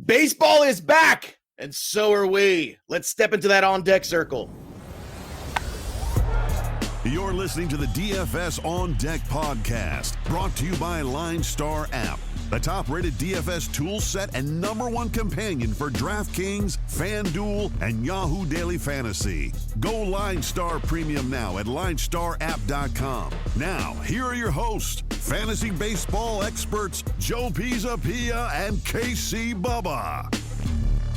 Baseball is back, and so are we. Let's step into that on-deck circle. You're listening to the DFS On Deck podcast, brought to you by LineStar App, the top-rated DFS tool set and #1 companion for DraftKings, FanDuel, and Yahoo Daily Fantasy. Go LineStar Premium now at LineStarApp.com. Now, here are your hosts, fantasy baseball experts Joe Pisapia and KC Bubba.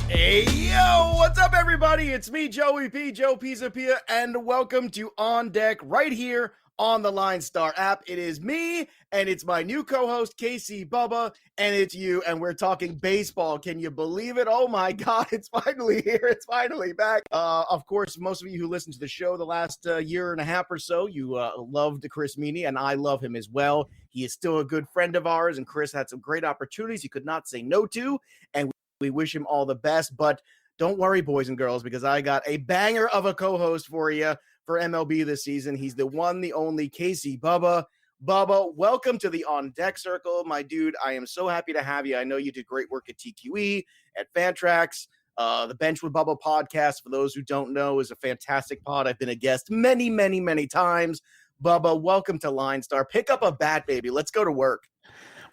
Hey, yo, what's up, everybody? It's me, Joey P, Joe Pisapia, and welcome to On Deck right here on the LineStar app. It is me, and it's my new co-host, KC Bubba, and it's you, and we're talking baseball. Can you believe it? Oh, my God, it's finally here. It's finally back. Of course, most of you who listened to the show the last year and a half or so, you loved Chris Meany, and I love him as well. He is still a good friend of ours, and Chris had some great opportunities he could not say no to, and we wish him all the best. But don't worry, boys and girls, because I got a banger of a co-host for you for MLB this season. He's the one, the only KC Bubba. Bubba, welcome to the On Deck Circle, my dude. I am so happy to have you. I know you did great work at TQE, at Fantrax. The Bench with Bubba podcast, for those who don't know, is a fantastic pod. I've been a guest many, many, many times. Bubba, welcome to LineStar. Pick up a bat, baby. Let's go to work.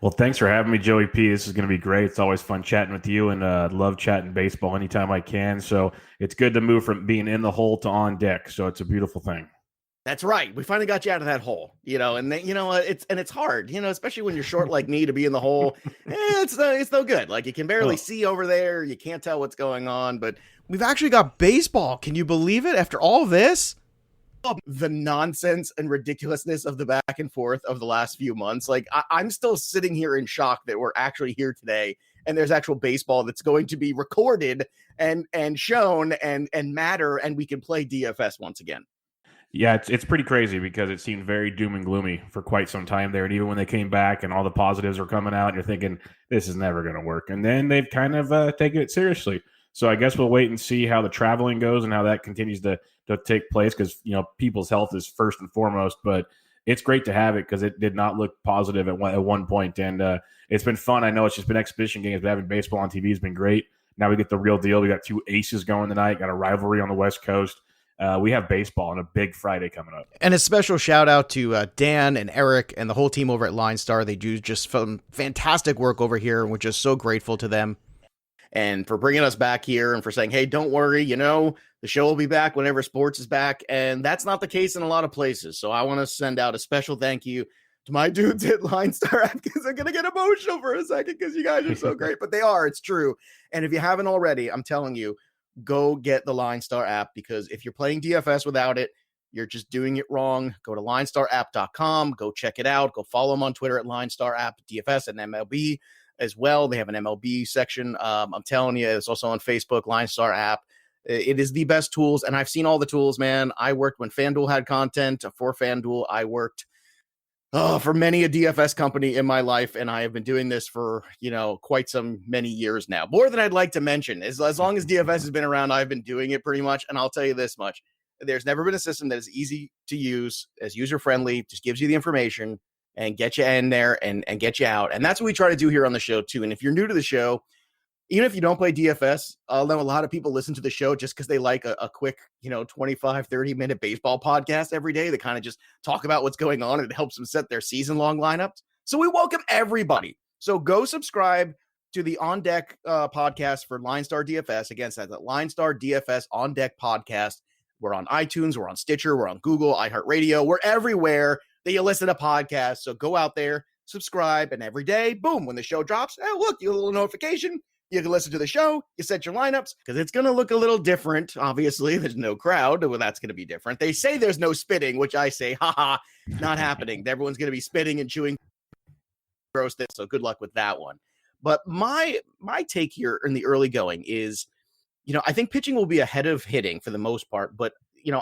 Well, thanks for having me, Joey P. This is going to be great. It's always fun chatting with you, and love chatting baseball anytime I can. So it's good to move from being in the hole to on deck. So it's a beautiful thing. That's right. We finally got you out of that hole, and then, it's hard, especially when you're short like me, to be in the hole. It's no good. Like, you can barely see over there. You can't tell what's going on, but we've actually got baseball. Can you believe it? After all this? The nonsense and ridiculousness of the back and forth of the last few months. Like, I'm still sitting here in shock that we're actually here today, and there's actual baseball that's going to be recorded and shown and matter, and we can play DFS once again. Yeah, it's pretty crazy because it seemed very doom and gloomy for quite some time there. And even when they came back and all the positives were coming out, you're thinking, this is never going to work. And then they've kind of taken it seriously. So I guess we'll wait and see how the traveling goes and how that continues to take place, because people's health is first and foremost. But it's great to have it because it did not look positive at one point, and it's been fun. I know it's just been exhibition games, but having baseball on TV has been great. Now we get the real deal. We got 2 aces going tonight. Got a rivalry on the West Coast. We have baseball on a big Friday coming up. And a special shout out to Dan and Eric and the whole team over at LineStar. They do just fantastic work over here, and we're just so grateful to them. And for bringing us back here and for saying, hey, don't worry, the show will be back whenever sports is back. And that's not the case in a lot of places. So I want to send out a special thank you to my dudes at LineStar App, because I'm going to get emotional for a second because you guys are so great. But they are. It's true. And if you haven't already, I'm telling you, go get the LineStar app, because if you're playing DFS without it, you're just doing it wrong. Go to LineStarApp.com. Go check it out. Go follow them on Twitter at LineStar App, DFS, and MLB as well. They have an MLB section. I'm telling you, it's also on Facebook, LineStar App. It is the best tools, and I've seen all the tools, man. I worked when FanDuel had content for FanDuel. I worked for many a DFS company in my life, and I have been doing this for, quite many years now. More than I'd like to mention. As long as DFS has been around, I've been doing it pretty much, and I'll tell you this much. There's never been a system that is easy to use, as user-friendly, just gives you the information, and get you in there and get you out. And that's what we try to do here on the show, too. And if you're new to the show, even if you don't play DFS, I know a lot of people listen to the show just because they like a quick, 25, 30-minute baseball podcast every day. They kind of just talk about what's going on, and it helps them set their season-long lineups. So we welcome everybody. So go subscribe to the On Deck podcast for LineStar DFS. Again, that's the LineStar DFS On Deck podcast. We're on iTunes. We're on Stitcher. We're on Google, iHeartRadio. We're everywhere that you listen to podcasts. So go out there, subscribe, and every day, boom, when the show drops, look, you get a little notification. You can listen to the show. You set your lineups, because it's going to look a little different. Obviously, there's no crowd. Well, that's going to be different. They say there's no spitting, which I say, haha, not happening. Everyone's going to be spitting and chewing grossness, so good luck with that one. But my take here in the early going is, I think pitching will be ahead of hitting for the most part, but,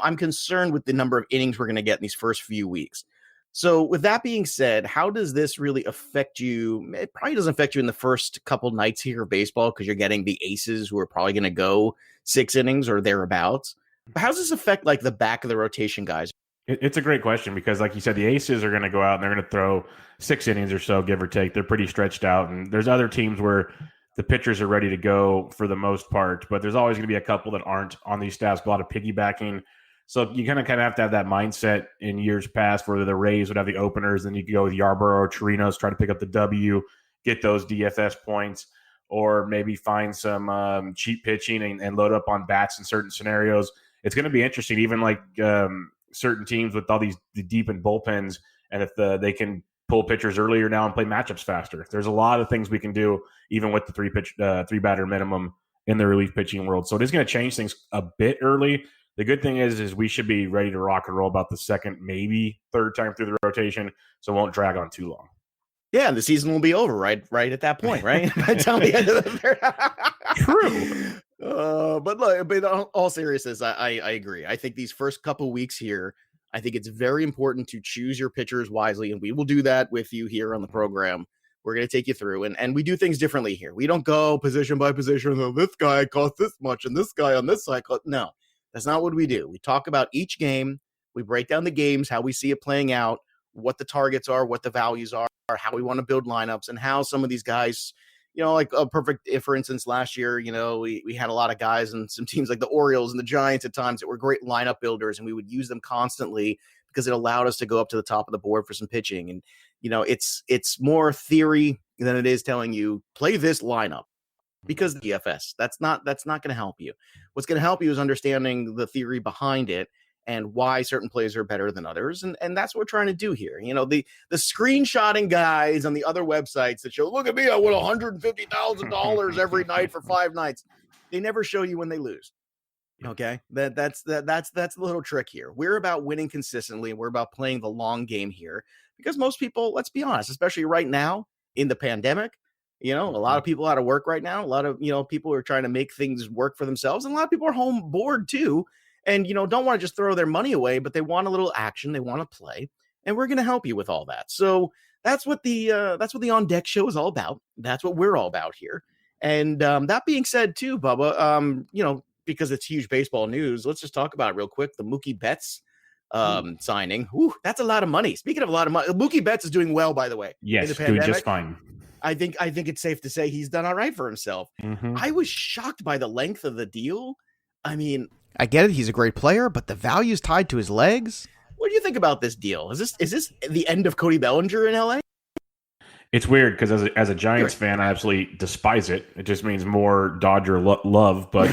I'm concerned with the number of innings we're going to get in these first few weeks. So with that being said, how does this really affect you? It probably doesn't affect you in the first couple nights here of baseball, because you're getting the aces who are probably going to go 6 innings or thereabouts. But how does this affect like the back of the rotation guys? It's a great question, because like you said, the aces are going to go out and they're going to throw 6 innings or so, give or take. They're pretty stretched out. And there's other teams where the pitchers are ready to go for the most part, but there's always going to be a couple that aren't on these staffs, a lot of piggybacking. So you kind of have to have that mindset in years past where the Rays would have the openers, then you could go with Yarborough or Chirinos, try to pick up the W, get those DFS points, or maybe find some cheap pitching and load up on bats in certain scenarios. It's going to be interesting, even like certain teams with all these deep in bullpens, and if they can pull pitchers earlier now and play matchups faster. There's a lot of things we can do, even with the three batter minimum in the relief pitching world. So it is going to change things a bit early. The good thing is we should be ready to rock and roll about the second, maybe third time through the rotation, so it won't drag on too long. Yeah, and the season will be over right at that point, right? By the time we end of the third. True. But look, but in all seriousness, I agree. I think these first couple weeks here, I think it's very important to choose your pitchers wisely, and we will do that with you here on the program. We're going to take you through, and we do things differently here. We don't go position by position. Oh, this guy costs this much, and this guy on this side costs. No, that's not what we do. We talk about each game. We break down the games, how we see it playing out, what the targets are, what the values are, how we want to build lineups, and how some of these guys, like a perfect, for instance, last year, we had a lot of guys and some teams like the Orioles and the Giants at times that were great lineup builders, and we would use them constantly because it allowed us to go up to the top of the board for some pitching. And, it's more theory than it is telling you play this lineup because DFS, that's not going to help you. What's going to help you is understanding the theory behind it and why certain plays are better than others. And that's what we're trying to do here. The screenshotting guys on the other websites that show, look at me, I won $150,000 every night for 5 nights. They never show you when they lose. Okay. That's the little trick here. We're about winning consistently. We're about playing the long game here because most people, let's be honest, especially right now in the pandemic, a lot of people out of work right now. A lot of, people are trying to make things work for themselves. And a lot of people are home bored too. And, don't want to just throw their money away, but they want a little action. They want to play. And we're going to help you with all that. So that's what the On Deck show is all about. That's what we're all about here. And that being said, too, Bubba, because it's huge baseball news, let's just talk about it real quick. The Mookie Betts signing. Ooh, that's a lot of money. Speaking of a lot of money, Mookie Betts is doing well, by the way. Yes, doing just fine. I think it's safe to say he's done all right for himself. Mm-hmm. I was shocked by the length of the deal. I mean, I get it. He's a great player, but the value is tied to his legs. What do you think about this deal? Is this the end of Cody Bellinger in LA? It's weird because as a Giants fan, I absolutely despise it. It just means more Dodger love. But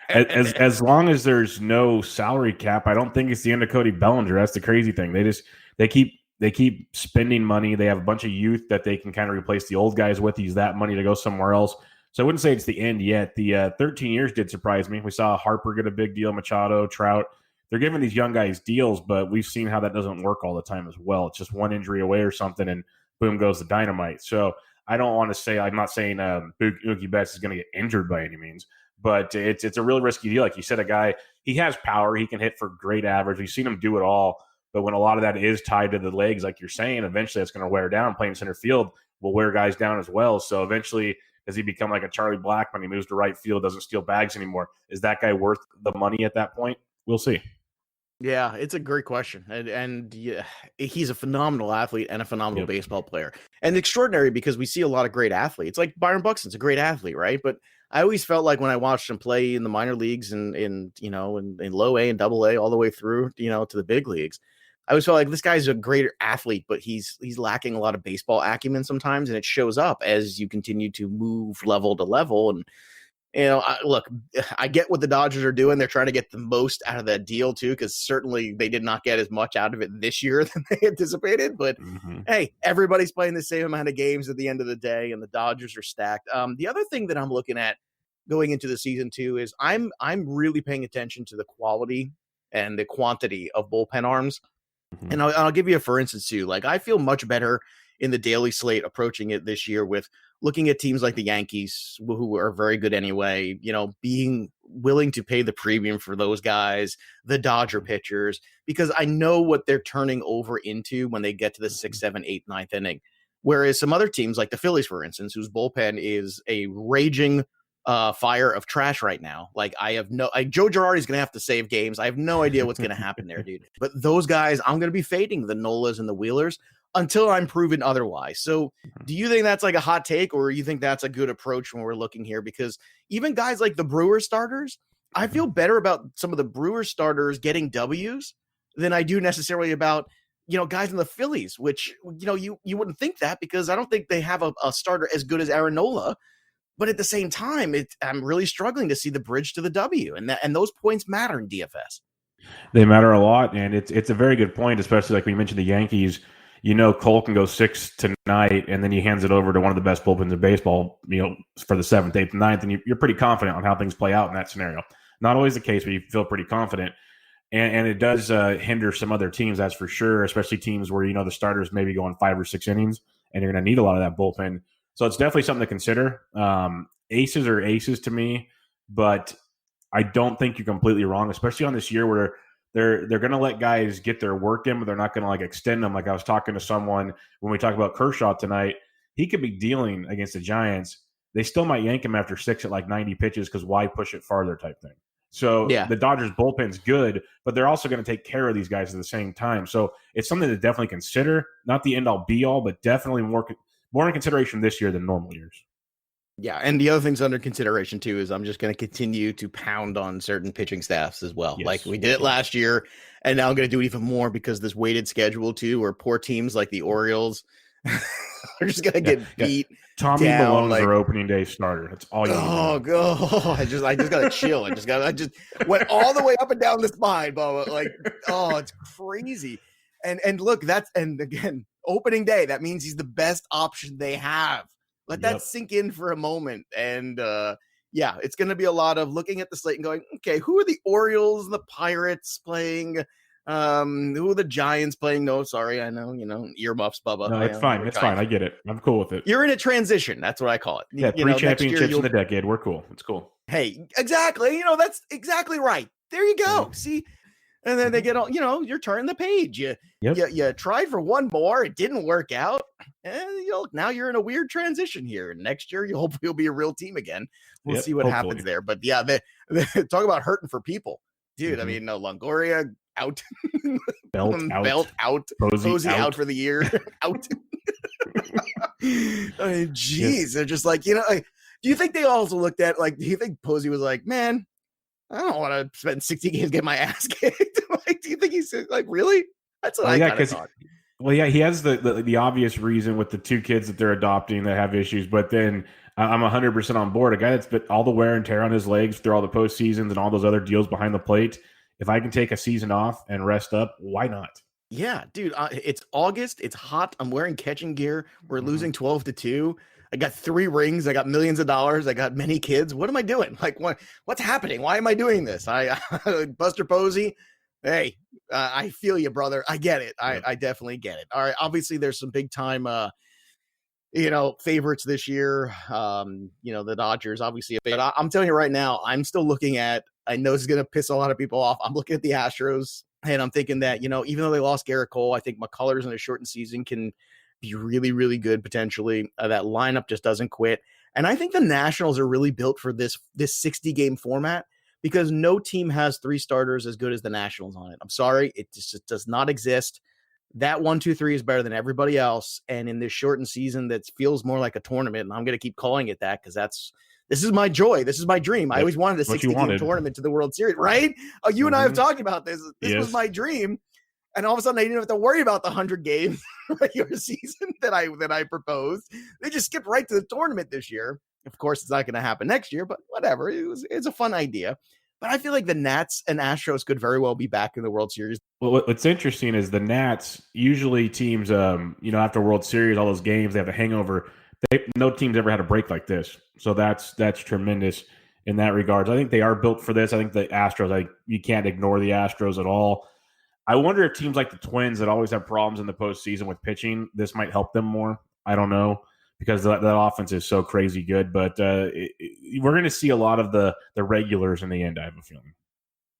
as long as there's no salary cap, I don't think it's the end of Cody Bellinger. That's the crazy thing. They keep spending money. They have a bunch of youth that they can kind of replace the old guys with. Use that money to go somewhere else. So I wouldn't say it's the end yet. The 13 years did surprise me. We saw Harper get a big deal, Machado, Trout. They're giving these young guys deals, but we've seen how that doesn't work all the time as well. It's just one injury away or something, and boom goes the dynamite. So I don't want to say, I'm not saying Mookie Betts is going to get injured by any means, but it's a really risky deal. Like you said, a guy, he has power. He can hit for great average. We've seen him do it all. But when a lot of that is tied to the legs, like you're saying, eventually that's going to wear down. Playing center field will wear guys down as well. So eventually, does he become like a Charlie Black when he moves to right field, doesn't steal bags anymore? Is that guy worth the money at that point? We'll see. Yeah, it's a great question. And yeah, he's a phenomenal athlete and a phenomenal baseball player. And extraordinary because we see a lot of great athletes. Like Byron Buxton's a great athlete, right? But I always felt like when I watched him play in the minor leagues and in low A and double A all the way through, to the big leagues, I always felt like this guy's a great athlete, but he's lacking a lot of baseball acumen sometimes, and it shows up as you continue to move level to level. And look, I get what the Dodgers are doing. They're trying to get the most out of that deal too, because certainly they did not get as much out of it this year than they anticipated. But hey, everybody's playing the same amount of games at the end of the day, and the Dodgers are stacked. The other thing that I'm looking at going into the season too is I'm really paying attention to the quality and the quantity of bullpen arms. And I'll give you a for instance too. Like I feel much better in the daily slate approaching it this year with looking at teams like the Yankees, who are very good anyway, being willing to pay the premium for those guys, the Dodger pitchers, because I know what they're turning over into when they get to the 6th, 7th, 8th, 9th inning. Whereas some other teams like the Phillies, for instance, whose bullpen is a raging fire of trash right now. Like Joe Girardi's going to have to save games. I have no idea what's going to happen there, dude. But those guys, I'm going to be fading the Nolas and the Wheelers. until I'm proven otherwise. So do you think that's like a hot take, or you think that's a good approach when we're looking here? Because even guys like the Brewers starters, I feel better about some of the Brewers starters getting W's than I do necessarily about, guys in the Phillies, which, you wouldn't think that, because I don't think they have a starter as good as Aaron Nola. But at the same time, I'm really struggling to see the bridge to the W, and those points matter in DFS. They matter a lot, and it's a very good point, especially like we mentioned the Yankees. Cole can go 6 tonight, and then he hands it over to one of the best bullpens in baseball, for the 7th, 8th, and 9th, and you're pretty confident on how things play out in that scenario. Not always the case, but you feel pretty confident. And it does hinder some other teams, that's for sure, especially teams where, the starters maybe going 5 or 6 innings, and you're going to need a lot of that bullpen. So it's definitely something to consider. Aces are aces to me, but I don't think you're completely wrong, especially on this year where they're going to let guys get their work in, but they're not going to like extend them. Like I was talking to someone when we talked about Kershaw tonight, he could be dealing against the Giants. They still might yank him after 6 at like 90 pitches because why push it farther type thing. So The Dodgers bullpen's good, but they're also going to take care of these guys at the same time. So it's something to definitely consider. Not the end all be all, but definitely more in consideration this year than normal years. Yeah, and the other things under consideration, too, is I'm just going to continue to pound on certain pitching staffs as well. Yes. Like we did it last year, and now I'm going to do it even more because this weighted schedule, too, where poor teams like the Orioles are just going to get beat. Tommy down, Malone's their opening day starter. That's all you need. Oh, God. I just got to chill. I just went all the way up and down the spine, Bubba. Like, it's crazy. And look, and again, opening day, that means he's the best option they have. Let that sink in for a moment. And it's going to be a lot of looking at the slate and going, okay, who are the Orioles and the Pirates playing? Who are the Giants playing? No, sorry. I know, earmuffs, Bubba. No, it's fine. It's fine. I get it. I'm cool with it. You're in a transition. That's what I call it. Yeah, 3 championships in the decade. We're cool. It's cool. Hey, exactly. That's exactly right. There you go. See? And then they get all, you're turning the page. You tried for one more. It didn't work out. And now you're in a weird transition here. Next year, hopefully you'll be a real team again. We'll see what happens there. But yeah, talk about hurting for people, dude. I mean, Longoria out, Belt out, Posey out for the year, out. Geez, they're just like, do you think they also looked at do you think Posey was like, man, I don't want to spend 60 games getting my ass kicked? Do you think he's like, really? That's what I kind of thought. Well, yeah, he has the obvious reason with the 2 kids that they're adopting that have issues, but then I'm 100% on board. A guy that's been all the wear and tear on his legs through all the postseasons and all those other deals behind the plate. If I can take a season off and rest up, why not? Yeah, dude, it's August. It's hot. I'm wearing catching gear. We're losing 12-2. I got 3 rings. I got millions of dollars. I got many kids. What am I doing? Like, what's happening? Why am I doing this? Buster Posey. Hey, I feel you, brother. I get it. I definitely get it. All right. Obviously, there's some big time, favorites this year. The Dodgers, obviously. But I'm telling you right now, I'm still looking at, I know this is going to piss a lot of people off. I'm looking at the Astros, and I'm thinking that, even though they lost Garrett Cole, I think McCullers in a shortened season can be really, really good potentially. That lineup just doesn't quit. And I think the Nationals are really built for this 60-game format, because no team has 3 starters as good as the Nationals on it. I'm sorry. It just does not exist. That 1-2-3 is better than everybody else. And in this shortened season, that feels more like a tournament. And I'm going to keep calling it that, because this is my joy. This is my dream. I always wanted a 60-game tournament to the World Series, right? You and I have talked about this. This was my dream. And all of a sudden, I didn't have to worry about the 100 games regular season that I proposed. They just skipped right to the tournament this year. Of course, it's not going to happen next year, but whatever. It's a fun idea. But I feel like the Nats and Astros could very well be back in the World Series. Well, what's interesting is the Nats, usually teams, after World Series, all those games, they have a hangover. No team's ever had a break like this. So that's tremendous in that regard. I think they are built for this. I think the Astros, you can't ignore the Astros at all. I wonder if teams like the Twins that always have problems in the postseason with pitching, this might help them more. I don't know, because that offense is so crazy good. But we're going to see a lot of the regulars in the end, I have a feeling.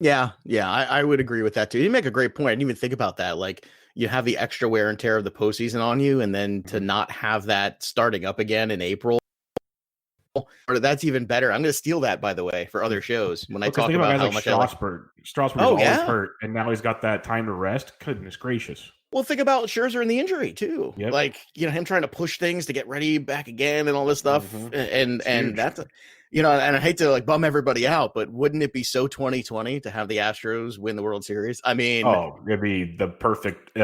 Yeah, I would agree with that too. You make a great point. I didn't even think about that. Like, you have the extra wear and tear of the postseason on you, and then to not have that starting up again in April, or that's even better. I'm going to steal that, by the way, for other shows when I talk about how much Strasburg is always hurt, and now he's got that time to rest. Goodness gracious. Well, think about Scherzer and the injury too. Yep. Like, him trying to push things to get ready back again and all this stuff. And that's, and I hate to like bum everybody out, but wouldn't it be so 2020 to have the Astros win the World Series? I mean, it'd be the perfect,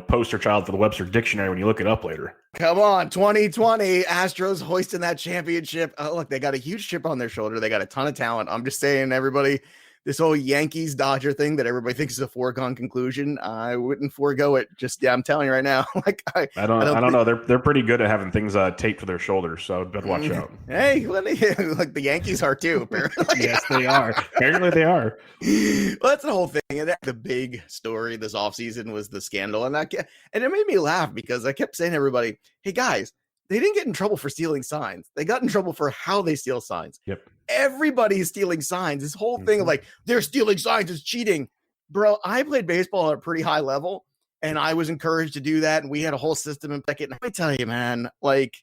poster child for the Webster Dictionary when you look it up later. Come on, 2020 Astros hoisting that championship. Look, they got a huge chip on their shoulder. They got a ton of talent. I'm just saying, everybody, this whole Yankees Dodger thing that everybody thinks is a foregone conclusion, I wouldn't forego it. I'm telling you right now. Like I don't know. They're pretty good at having things taped to their shoulders, so better watch out. Hey, like the Yankees are too. Apparently, yes, they are. Apparently, they are. Well, that's the whole thing. And the big story this offseason was the scandal, and it made me laugh because I kept saying to everybody, "Hey guys, they didn't get in trouble for stealing signs. They got in trouble for how they steal signs." Yep. Everybody's stealing signs. This whole thing of like, they're stealing signs is cheating. Bro, I played baseball at a pretty high level, and I was encouraged to do that, and we had a whole system in Beckett. And I tell you, man, like,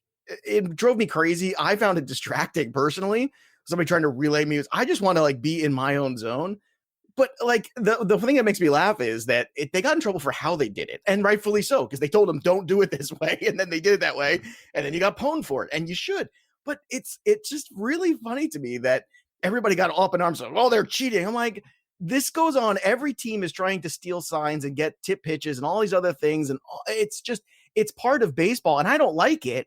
it drove me crazy. I found it distracting personally. Somebody trying to relay me. I just want to like be in my own zone. But like the thing that makes me laugh is that they got in trouble for how they did it, and rightfully so, because they told them don't do it this way, and then they did it that way, and then you got pwned for it, and you should. But it's just really funny to me that everybody got all up in arms. Like, oh, they're cheating. I'm like, this goes on. Every team is trying to steal signs and get tip pitches and all these other things, and it's part of baseball, and I don't like it.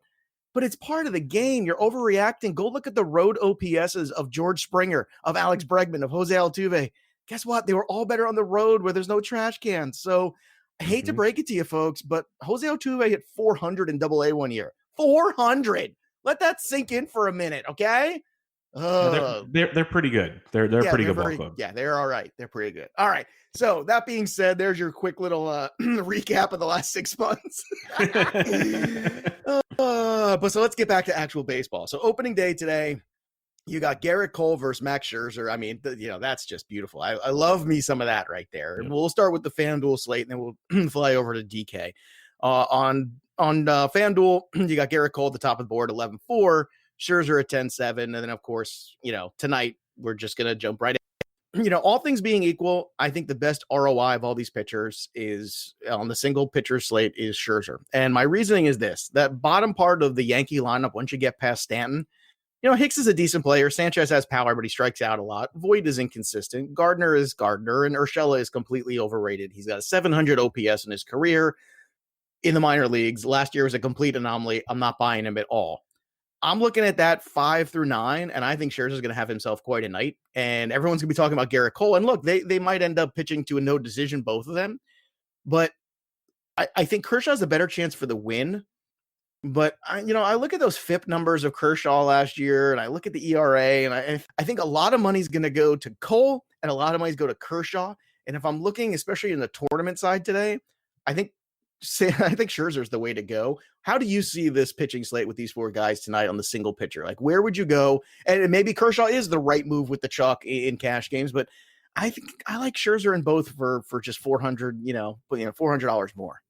But it's part of the game. You're overreacting. Go look at the road OPSs of George Springer, of Alex Bregman, of Jose Altuve. Guess what? They were all better on the road where there's no trash cans. So I hate to break it to you folks, but Jose Altuve hit 400 in AA one year. 400. Let that sink in for a minute, okay? They're pretty good. They're pretty good ball club. Yeah, they're all right. They're pretty good. All right. So that being said, there's your quick little recap of the last 6 months. But so let's get back to actual baseball. So opening day today, you got Garrett Cole versus Max Scherzer. I mean, that's just beautiful. I love me some of that right there. Yep. We'll start with the FanDuel slate, and then we'll fly over to DK. On FanDuel, you got Garrett Cole at the top of the board, 11-4, Scherzer at 10-7, and then of course, tonight we're just gonna jump right in. All things being equal, I think the best ROI of all these pitchers is on the single pitcher slate is Scherzer. And my reasoning is this: that bottom part of the Yankee lineup, once you get past Stanton, Hicks is a decent player. Sanchez has power, but he strikes out a lot. Voit is inconsistent. Gardner is Gardner, and Urshela is completely overrated. He's got a 700 OPS in his career in the minor leagues. Last year was a complete anomaly. I'm not buying him at all. I'm looking at that 5 through 9, and I think Scherzer's going to have himself quite a night. And everyone's going to be talking about Garrett Cole. And look, they might end up pitching to a no decision, both of them. But I think Kershaw's a better chance for the win. But I look at those FIP numbers of Kershaw last year, and I look at the ERA, and I think a lot of money's going to go to Cole, and a lot of money's go to Kershaw. And if I'm looking, especially in the tournament side today, I think Scherzer's the way to go. How do you see this pitching slate with these 4 guys tonight on the single pitcher? Like, where would you go? And maybe Kershaw is the right move with the chalk in cash games, but I think I like Scherzer in both for just $400, $400 more.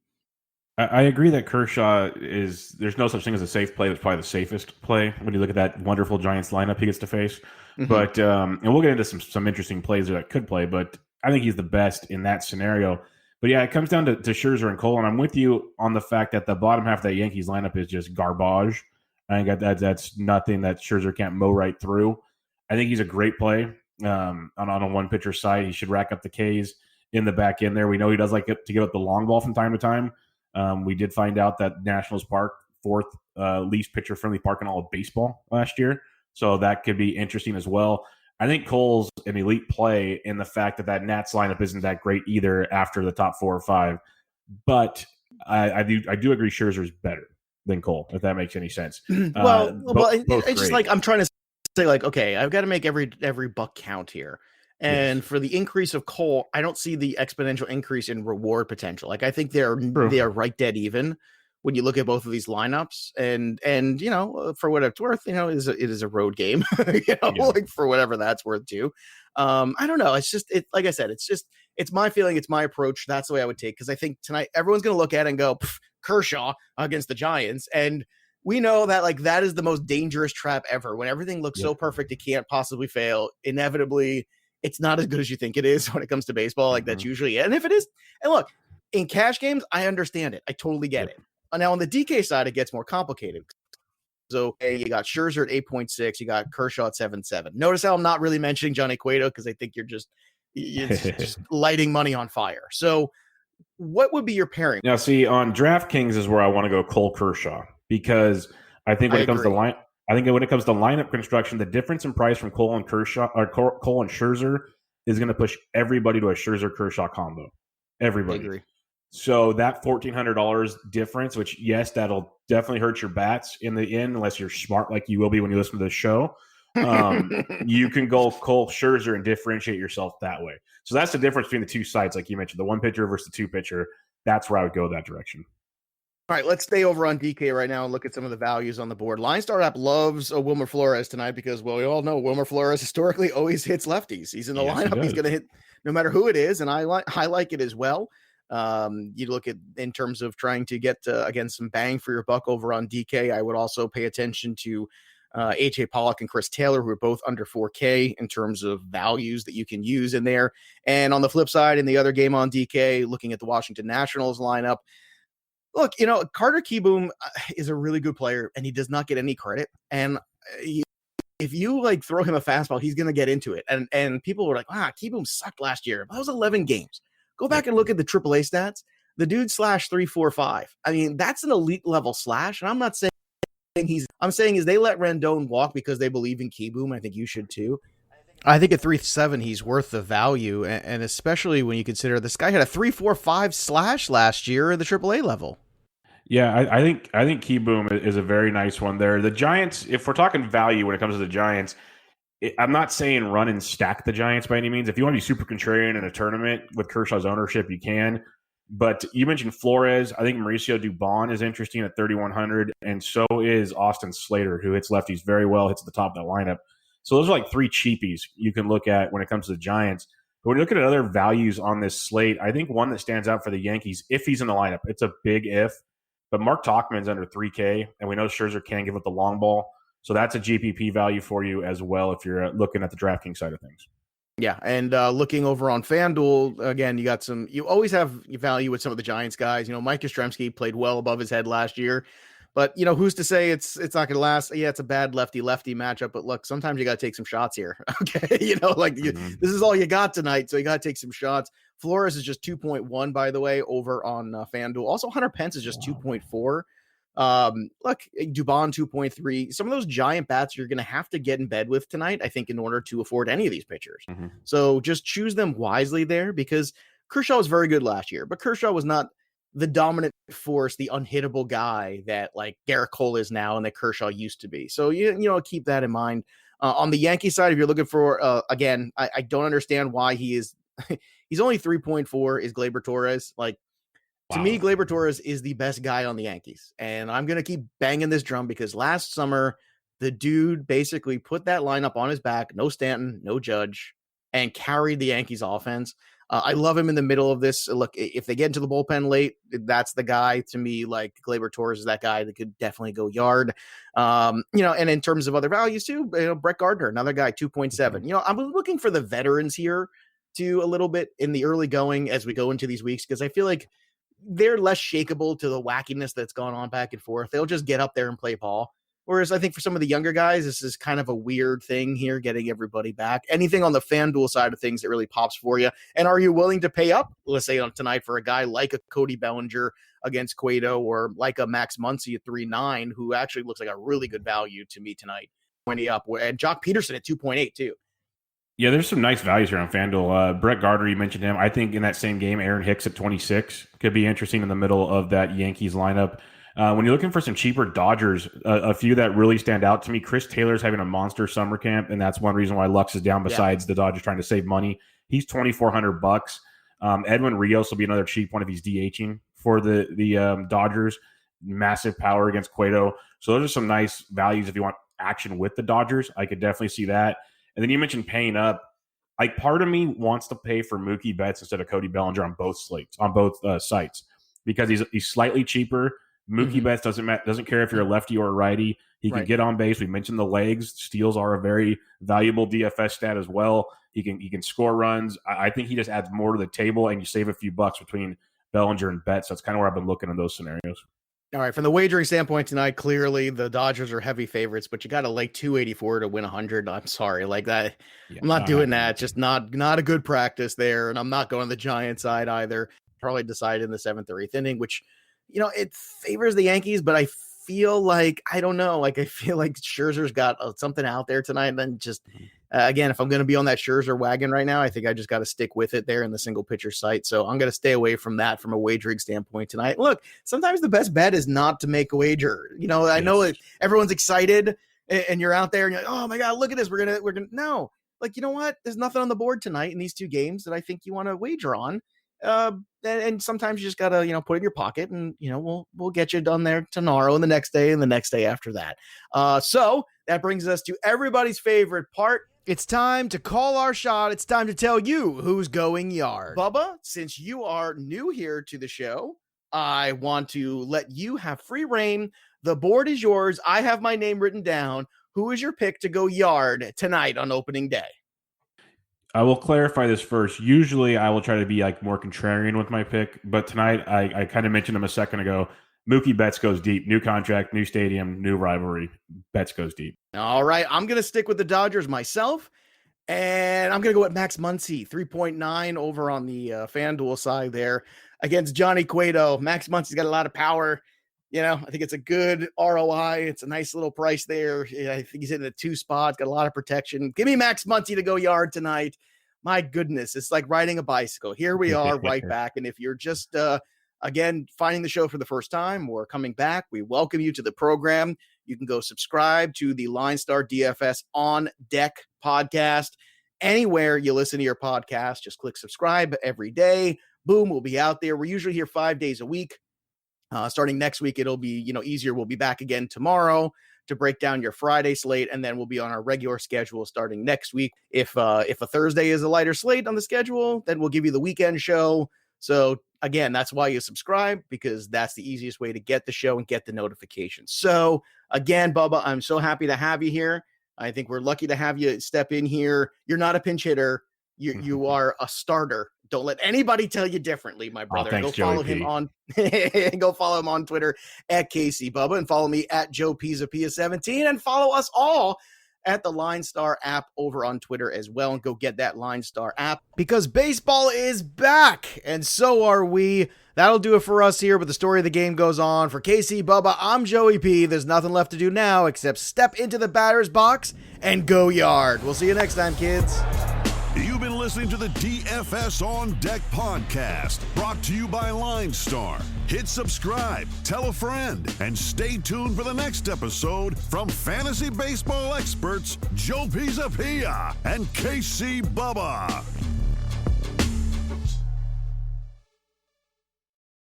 I agree that Kershaw there's no such thing as a safe play. That's probably the safest play when you look at that wonderful Giants lineup he gets to face. Mm-hmm. But, and we'll get into some interesting plays that could play, but I think he's the best in that scenario. But yeah, it comes down to Scherzer and Cole, and I'm with you on the fact that the bottom half of that Yankees lineup is just garbage. I think that's nothing that Scherzer can't mow right through. I think he's a great play on a one-pitcher side. He should rack up the Ks in the back end there. We know he does like to give up the long ball from time to time. We did find out that Nationals Park, 4th least pitcher-friendly park in all of baseball last year, so that could be interesting as well. I think Cole's an elite play in the fact that Nats lineup isn't that great either after the top 4 or 5. But I do agree Scherzer's better than Cole, if that makes any sense. It's just like I'm trying to say, like, okay, I've got to make every buck count here. And for the increase of Cole, I don't see the exponential increase in reward potential. Like, I think they are right dead even when you look at both of these lineups, and for what it's worth, it is a road game, like for whatever that's worth too. I don't know. It's just, like I said, it's my feeling. It's my approach. That's the way I would take. Cause I think tonight everyone's going to look at it and go Kershaw against the Giants. And we know that like, that is the most dangerous trap ever. When everything looks so perfect, it can't possibly fail. Inevitably, it's not as good as you think it is when it comes to baseball. Like that's usually it. And if it is, and look, in cash games, I understand it. I totally get it. Now on the DK side, it gets more complicated. So you got Scherzer at 8.6, you got Kershaw at 7.7. Notice how I'm not really mentioning Johnny Cueto because I think you're just lighting money on fire. So what would be your pairing? Now, see, on DraftKings is where I want to go Cole Kershaw, because I think when it comes to lineup construction, the difference in price from Cole and Kershaw or Cole and Scherzer is going to push everybody to a Scherzer Kershaw combo. Everybody. I agree. So that $1,400 difference, which yes, that'll definitely hurt your bats in the end, unless you're smart like you will be when you listen to the show. You can go Cole Scherzer and differentiate yourself that way. So that's the difference between the two sites, like you mentioned, the one pitcher versus the two pitcher. That's where I would go that direction. All right, let's stay over on DK right now and look at some of the values on the board. LineStar App loves Wilmer Flores tonight because, well, we all know Wilmer Flores historically always hits lefties. He's in the lineup. He's going to hit no matter who it is, and I like it as well. You look at in terms of trying to get again some bang for your buck over on DK. I would also pay attention to AJ Pollock and Chris Taylor, who are both under 4K in terms of values that you can use in there. And on the flip side, in the other game on DK, looking at the Washington Nationals lineup, look, Carter Kieboom is a really good player, and he does not get any credit. And if you throw him a fastball, he's going to get into it. And people were like, wow, Kieboom sucked last year. That was 11 games. Go back and look at the AAA stats. The dude slashed 345. I mean, that's an elite level slash. And I'm not saying I'm saying is they let Rendon walk because they believe in Kieboom. I think you should too. I think at 3.7 he's worth the value, and especially when you consider this guy had a 3.45 slash last year at the AAA level. Yeah, I think Kieboom is a very nice one there. The Giants, if we're talking value when it comes to the Giants, I'm not saying run and stack the Giants by any means. If you want to be super contrarian in a tournament with Kershaw's ownership, you can. But you mentioned Flores. I think Mauricio Dubon is interesting at 3,100, and so is Austin Slater, who hits lefties very well, hits at the top of that lineup. So those are like three cheapies you can look at when it comes to the Giants. But when you look at other values on this slate, I think one that stands out for the Yankees, if he's in the lineup, it's a big if, but Mark Tauchman's under 3K, and we know Scherzer can give up the long ball. So that's a GPP value for you as well if you're looking at the DraftKings side of things. Yeah, and looking over on FanDuel, again, you always have value with some of the Giants guys. Mike Yastrzemski played well above his head last year, but who's to say it's not going to last? Yeah, it's a bad lefty-lefty matchup, but look, sometimes you got to take some shots here. Okay, this is all you got tonight, so you got to take some shots. Flores is just 2.1, by the way, over on FanDuel. Also, Hunter Pence is just 2.4. Look, Dubon 2.3. Some of those giant bats you're going to have to get in bed with tonight, I think, in order to afford any of these pitchers. Mm-hmm. So just choose them wisely there, because Kershaw was very good last year, but Kershaw was not the dominant force, the unhittable guy that Garrett Cole is now and that Kershaw used to be. So keep that in mind. On the Yankee side, if you're looking for again, I don't understand why he is. He's only 3.4 is Gleyber Torres. To me, Gleyber Torres is the best guy on the Yankees. And I'm going to keep banging this drum because last summer, the dude basically put that lineup on his back, no Stanton, no Judge, and carried the Yankees offense. I love him in the middle of this. Look, if they get into the bullpen late, that's the guy to me. Gleyber Torres is that guy that could definitely go yard. And in terms of other values too, Brett Gardner, another guy, 2.7. I'm looking for the veterans here too a little bit in the early going as we go into these weeks, because I feel like they're less shakeable to the wackiness that's gone on back and forth. They'll just get up there and play ball. Whereas I think for some of the younger guys, this is kind of a weird thing here, getting everybody back. Anything on the FanDuel side of things that really pops for you? And are you willing to pay up, let's say, on tonight for a guy like a Cody Bellinger against Cueto, or like a Max Muncy at 3.9, who actually looks like a really good value to me tonight, 20 up, and Jock Peterson at 2.8 too. Yeah, there's some nice values here on FanDuel. Brett Gardner, you mentioned him. I think in that same game, Aaron Hicks at 26 could be interesting in the middle of that Yankees lineup. When you're looking for some cheaper Dodgers, a few that really stand out to me, Chris Taylor's having a monster summer camp, and that's one reason why Lux is down besides the Dodgers trying to save money. He's $2,400. Edwin Rios will be another cheap one if he's DHing for the Dodgers. Massive power against Cueto. So those are some nice values if you want action with the Dodgers. I could definitely see that. And then you mentioned paying up. Part of me wants to pay for Mookie Betts instead of Cody Bellinger on both sites, because he's slightly cheaper. Mookie Betts doesn't care if you're a lefty or a righty. He can get on base. We mentioned the legs. Steals are a very valuable DFS stat as well. He can score runs. I think he just adds more to the table, and you save a few bucks between Bellinger and Betts. That's kind of where I've been looking in those scenarios. All right, from the wagering standpoint tonight, clearly the Dodgers are heavy favorites, but you got to like 284 to win 100. I'm sorry, like that. Yeah, I'm not doing that. Just not a good practice there, and I'm not going the Giant side either. Probably decided in the 7th or 8th inning, which, you know, it favors the Yankees, but I feel like, I don't know, like I feel like Scherzer's got something out there tonight. And then just again, if I'm going to be on that Scherzer wagon right now, I think I just got to stick with it there in the single pitcher site. So I'm going to stay away from that from a wagering standpoint tonight. Look, sometimes the best bet is not to make a wager. You know, I know everyone's excited and you're out there and you're like, oh my God, look at this. We're going to, no, like, you know what? There's nothing on the board tonight in these two games that I think you want to wager on. And sometimes you just gotta, you know, put it in your pocket, and you know we'll get you done there tomorrow and the next day and the next day after that. So that brings us to everybody's favorite part. It's time to call our shot. It's time to tell you who's going yard. Bubba, since you are new here to the show, I want to let you have free reign. The board is yours. I have my name written down. Who is your pick to go yard tonight on opening day? I will clarify this first. Usually I will try to be like more contrarian with my pick, but tonight I kind of mentioned him a second ago. Mookie Betts goes deep. New contract, new stadium, new rivalry. Betts goes deep. All right. I'm going to stick with the Dodgers myself, and I'm going to go with Max Muncy, 3.9 over on the FanDuel side there against Johnny Cueto. Max Muncy's got a lot of power. You know, I think it's a good ROI. It's a nice little price there. I think he's in the 2 spots, got a lot of protection. Give me Max Muncy to go yard tonight. My goodness, it's like riding a bicycle. Here we are right back. And if you're just, again, finding the show for the first time or coming back, we welcome you to the program. You can go subscribe to the LineStar DFS On Deck podcast. Anywhere you listen to your podcast, just click subscribe every day. Boom, we'll be out there. We're usually here 5 days a week. Starting next week, it'll be, you know, easier. We'll be back again tomorrow to break down your Friday slate, and then we'll be on our regular schedule starting next week. If a Thursday is a lighter slate on the schedule, then we'll give you the weekend show. So again, that's why you subscribe, because that's the easiest way to get the show and get the notifications. So again, Bubba, I'm so happy to have you here. I think we're lucky to have you step in here. You're not a pinch hitter. You are a starter. Don't let anybody tell you differently, my brother. Thanks, go follow Joey him on go follow him on Twitter at KC Bubba, and follow me at Joe Pisapia 17, and follow us all at the LineStar app over on Twitter as well, and go get that LineStar app, because baseball is back, and so are we. That'll do it for us here, but the story of the game goes on. For KC Bubba, I'm Joey P. There's nothing left to do now except step into the batter's box and go yard. We'll see you next time, kids. You've been listening to the DFS On Deck podcast, brought to you by LineStar. Hit subscribe, tell a friend, and stay tuned for the next episode from fantasy baseball experts Joe Pisapia and KC Bubba.